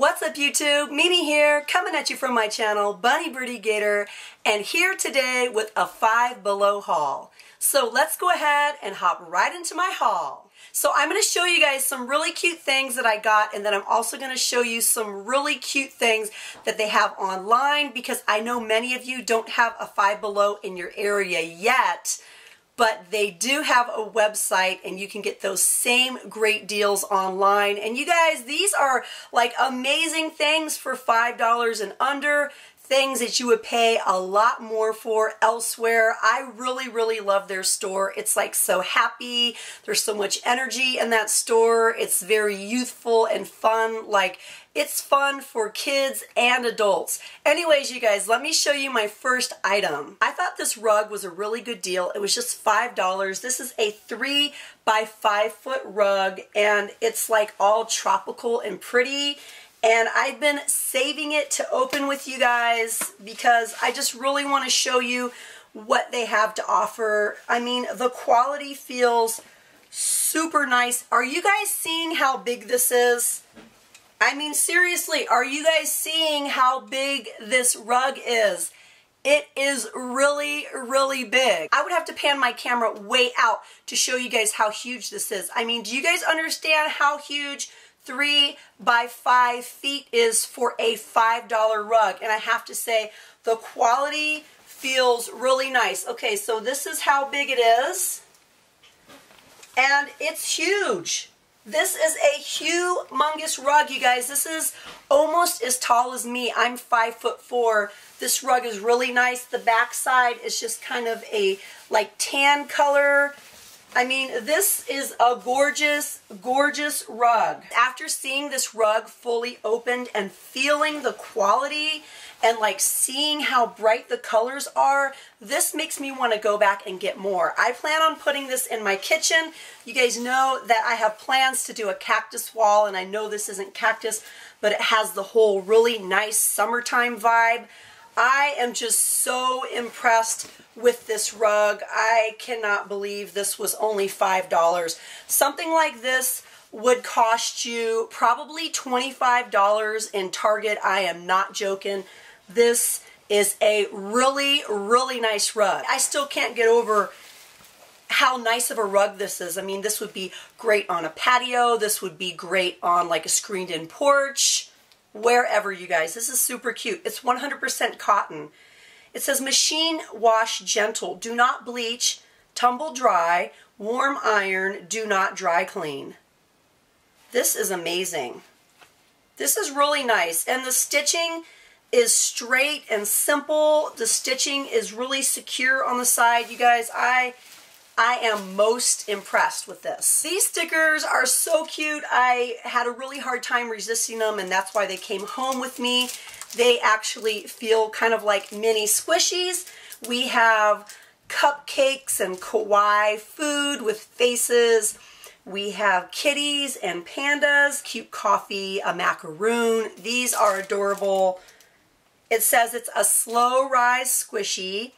What's up YouTube? Mimi here, coming at you from my channel, Bunny Birdy Gator, and here today with a Five Below haul. So let's go ahead and hop right into my haul. So I'm going to show you guys some really cute things that I got, and then I'm also going to show you some really cute things that they have online, because I know many of you don't have a Five Below in your area yet. But they do have a website and you can get those same great deals online. And you guys, these are like amazing things for $5 and under. Things that you would pay a lot more for elsewhere. I really love their store. It's like so happy. There's so much energy in that store. It's very youthful and fun. Like, it's fun for kids and adults. Anyways, you guys, let me show you my first item. I thought this rug was a really good deal. It was just $5. This is a 3 by 5 foot rug, and it's like all tropical and pretty. And I've been saving it to open with you guys because I just really want to show you what they have to offer. I mean, the quality feels super nice. Are you guys seeing how big this is? I mean, seriously, are you guys seeing how big this rug is? It is really big. I would have to pan my camera way out to show you guys how huge this is. I mean, do you guys understand how huge 3 by 5 feet is for a $5 rug? And I have to say, the quality feels really nice. Okay, so this is how big it is. And it's huge. This is a humongous rug, you guys. This is almost as tall as me. I'm 5'4". This rug is really nice. The back side is just kind of a like tan color. I mean, this is a gorgeous rug. After seeing this rug fully opened and feeling the quality and like seeing how bright the colors are, this makes me want to go back and get more. I plan on putting this in my kitchen. You guys know that I have plans to do a cactus wall, and I know this isn't cactus, but it has the whole really nice summertime vibe. I am just so impressed with this rug. I cannot believe this was only $5. Something like this would cost you probably $25 in Target. I am not joking. This is a really nice rug. I still can't get over how nice of a rug this is. I mean, this would be great on a patio. This would be great on like a screened-in porch. Wherever, you guys. This is super cute. It's 100% cotton. It says machine wash gentle. Do not bleach. Tumble dry. Warm iron. Do not dry clean. This is amazing. This is really nice. And the stitching is straight and simple. The stitching is really secure on the side. You guys, I am most impressed with this. These stickers are so cute. I had a really hard time resisting them, and that's why they came home with me. They actually feel kind of like mini squishies. We have cupcakes and kawaii food with faces. We have kitties and pandas, cute coffee, a macaroon. These are adorable. It says it's a slow rise squishy.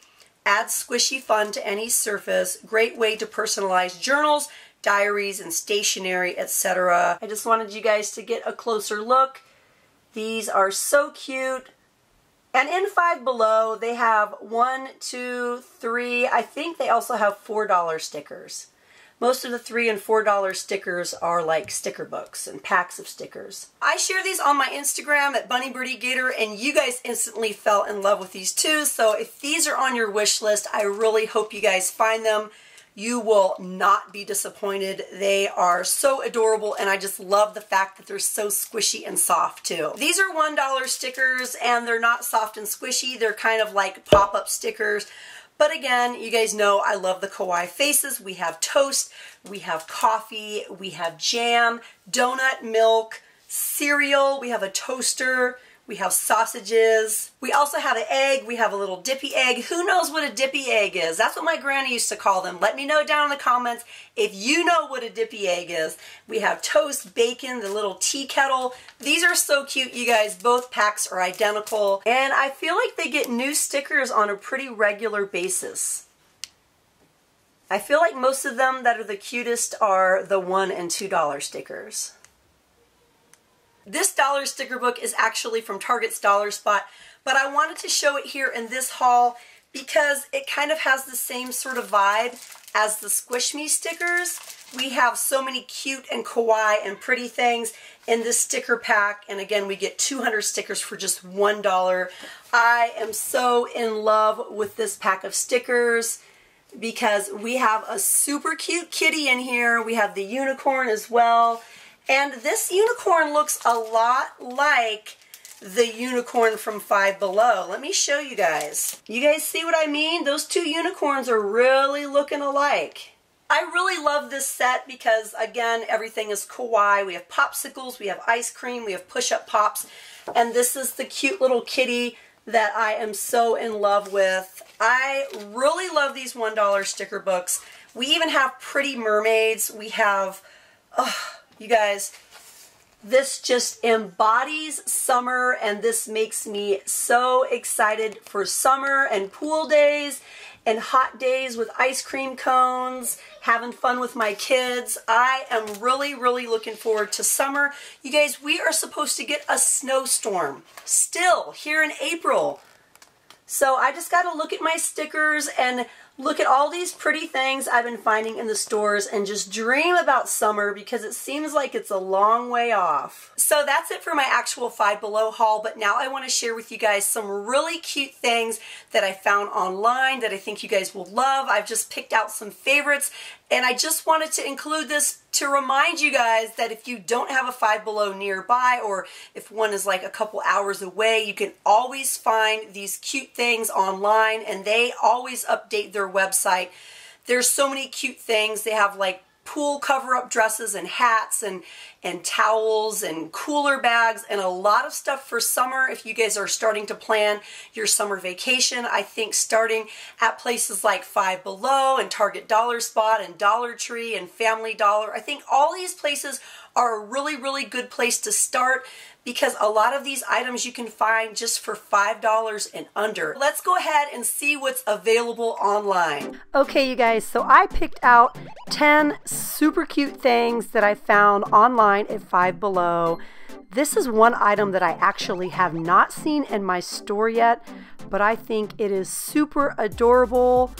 Add squishy fun to any surface. Great way to personalize journals, diaries, and stationery, etc. I just wanted you guys to get a closer look. These are so cute. And in Five Below, they have 1, 2, 3. I think they also have $4 stickers. Most of the $3 and $4 stickers are like sticker books and packs of stickers. I share these on my Instagram at Bunny Birdy Gator, and you guys instantly fell in love with these too. So if these are on your wish list, I really hope you guys find them. You will not be disappointed. They are so adorable, and I just love the fact that they're so squishy and soft too. These are $1 stickers, and they're not soft and squishy. They're kind of like pop-up stickers. But again, you guys know I love the kawaii faces. We have toast, we have coffee, we have jam, donut, milk, cereal, we have a toaster, we have sausages. We also have an egg. We have a little dippy egg. Who knows what a dippy egg is? That's what my granny used to call them. Let me know down in the comments if you know what a dippy egg is. We have toast, bacon, the little tea kettle. These are so cute, you guys. Both packs are identical. And I feel like they get new stickers on a pretty regular basis. I feel like most of them that are the cutest are the $1 and $2 stickers. This dollar sticker book is actually from Target's Dollar Spot, but I wanted to show it here in this haul because it kind of has the same sort of vibe as the Squish Me stickers. We have so many cute and kawaii and pretty things in this sticker pack, and again, we get 200 stickers for just $1. I am so in love with this pack of stickers because we have a super cute kitty in here. We have the unicorn as well, and this unicorn looks a lot like the unicorn from Five Below. Let me show you guys. You guys see what I mean? Those two unicorns are really looking alike. I really love this set because, again, everything is kawaii. We have popsicles, we have ice cream, we have push-up pops, and this is the cute little kitty that I am so in love with. I really love these $1 sticker books. We even have pretty mermaids. We have, oh, you guys, this just embodies summer, and this makes me so excited for summer and pool days and hot days with ice cream cones, having fun with my kids. I am really, really looking forward to summer. You guys, we are supposed to get a snowstorm still here in April. So I just got to look at my stickers and look at all these pretty things I've been finding in the stores and just dream about summer because it seems like it's a long way off. So that's it for my actual Five Below haul, but now I want to share with you guys some really cute things that I found online that I think you guys will love. I've just picked out some favorites, and I just wanted to include this to remind you guys that if you don't have a Five Below nearby, or if one is like a couple hours away, you can always find these cute things online, and they always update their website. There's so many cute things. They have like pool cover-up dresses and hats and towels and cooler bags and a lot of stuff for summer. If you guys are starting to plan your summer vacation, I think starting at places like Five Below and Target Dollar Spot and Dollar Tree and Family Dollar, I think all these places are a really, really good place to start because a lot of these items you can find just for $5 and under. Let's go ahead and see what's available online. Okay, you guys, so I picked out 10 super cute things that I found online at Five Below. This is one item that I actually have not seen in my store yet, but I think it is super adorable.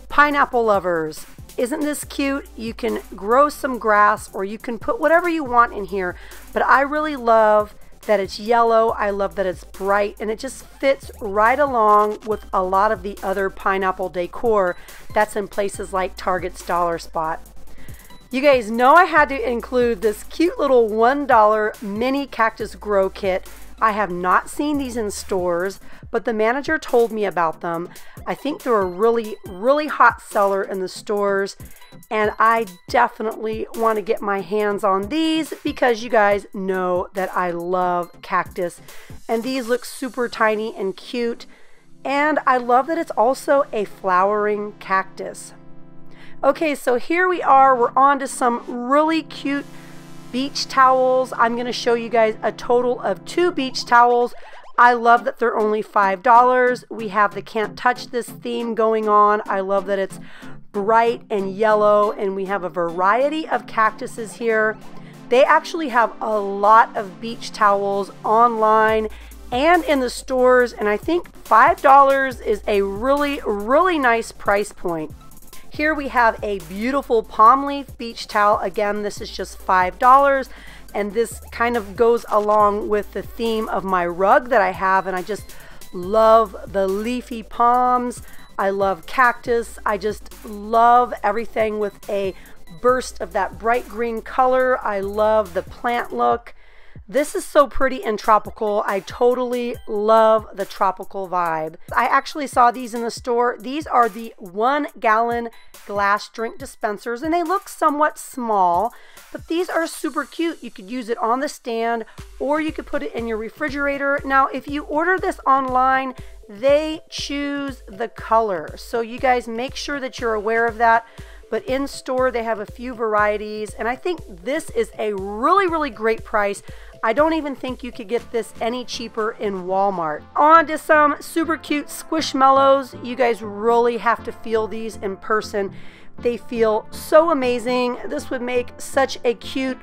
Pineapple lovers. Isn't this cute? You can grow some grass or you can put whatever you want in here, but I really love that it's yellow. I love that it's bright, and it just fits right along with a lot of the other pineapple decor that's in places like Target's Dollar Spot. You guys know I had to include this cute little $1 mini cactus grow kit. I have not seen these in stores, but the manager told me about them. I think they're a really, really hot seller in the stores, and I definitely want to get my hands on these because you guys know that I love cactus, and these look super tiny and cute, and I love that it's also a flowering cactus. Okay, so here we are. We're on to some really cute beach towels. I'm going to show you guys a total of 2 beach towels. I love that they're only $5. We have the Can't Touch This theme going on. I love that it's bright and yellow, and we have a variety of cactuses here. They actually have a lot of beach towels online and in the stores, and I think $5 is a really, really nice price point. Here we have a beautiful palm leaf beach towel. Again, this is just $5, and this kind of goes along with the theme of my rug that I have, and I just love the leafy palms. I love cactus. I just love everything with a burst of that bright green color. I love the plant look. This is so pretty and tropical. I totally love the tropical vibe. I actually saw these in the store. These are the 1-gallon glass drink dispensers, and they look somewhat small, but these are super cute. You could use it on the stand, or you could put it in your refrigerator. Now, if you order this online, they choose the color. So you guys make sure that you're aware of that. But in store, they have a few varieties, and I think this is a really, really great price. I don't even think you could get this any cheaper in Walmart. On to some super cute Squishmallows. You guys really have to feel these in person. They feel so amazing. This would make such a cute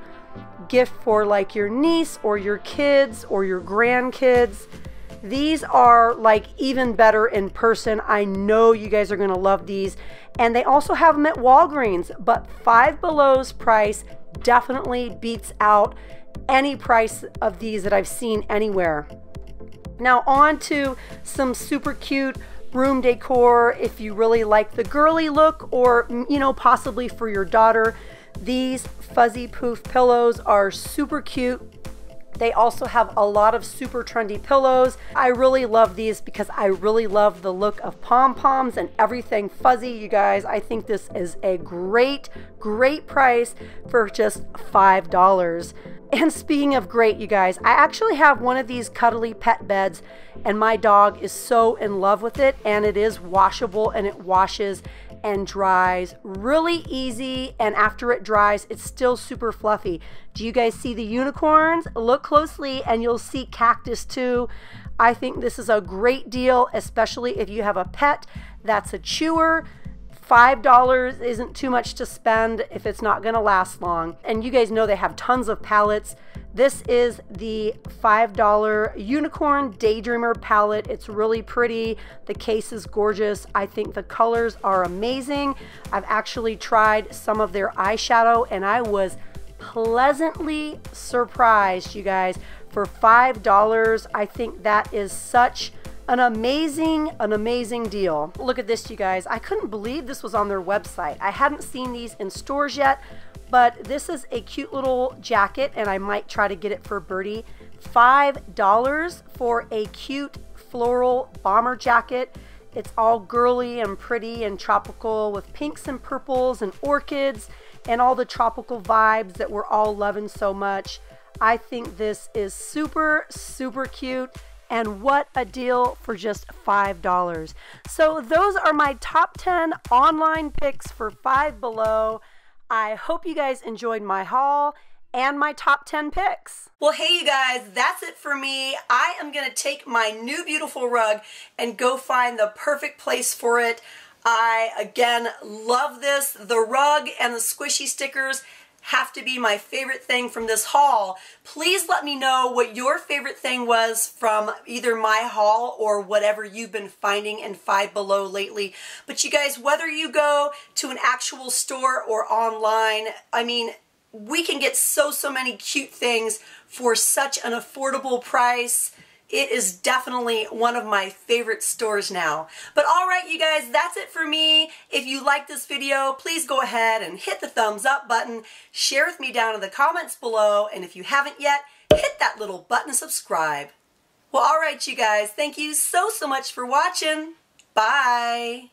gift for like your niece or your kids or your grandkids. These are like even better in person. I know you guys are going to love these. And they also have them at Walgreens, but Five Below's price definitely beats out any price of these that I've seen anywhere. Now on to some super cute room decor if you really like the girly look, or you know, possibly for your daughter. These fuzzy poof pillows are super cute. They also have a lot of super trendy pillows. I really love these because I really love the look of pom-poms and everything fuzzy. You guys, I think this is a great price for just $5. And speaking of great, you guys, I actually have one of these cuddly pet beds and my dog is so in love with it, and it is washable and it washes and dries really easy, and after it dries it's still super fluffy. Do you guys see the unicorns? Look closely and you'll see cactus too. I think this is a great deal, especially if you have a pet that's a chewer. $5 isn't too much to spend if it's not going to last long. And you guys know they have tons of palettes. This is the $5 Unicorn Daydreamer palette. It's really pretty. The case is gorgeous. I think the colors are amazing. I've actually tried some of their eyeshadow and I was pleasantly surprised, you guys. For $5, I think that is such an amazing deal. Look at this, you guys. I couldn't believe this was on their website. I hadn't seen these in stores yet, but this is a cute little jacket and I might try to get it for Birdy. $5 for a cute floral bomber jacket. It's all girly and pretty and tropical with pinks and purples and orchids and all the tropical vibes that we're all loving so much. I think this is super cute. And what a deal for just $5. So those are my top 10 online picks for Five Below. I hope you guys enjoyed my haul and my top 10 picks. Well, hey you guys, that's it for me. I am gonna take my new beautiful rug and go find the perfect place for it. I, again, love this. The rug and the squishy stickers have to be my favorite thing from this haul. Please let me know what your favorite thing was from either my haul or whatever you've been finding in Five Below lately. But you guys, whether you go to an actual store or online, I mean, we can get so many cute things for such an affordable price. It is definitely one of my favorite stores now. But alright you guys, that's it for me. If you like this video, please go ahead and hit the thumbs up button. Share with me down in the comments below. And if you haven't yet, hit that little button to subscribe. Well, alright you guys, thank you so much for watching. Bye.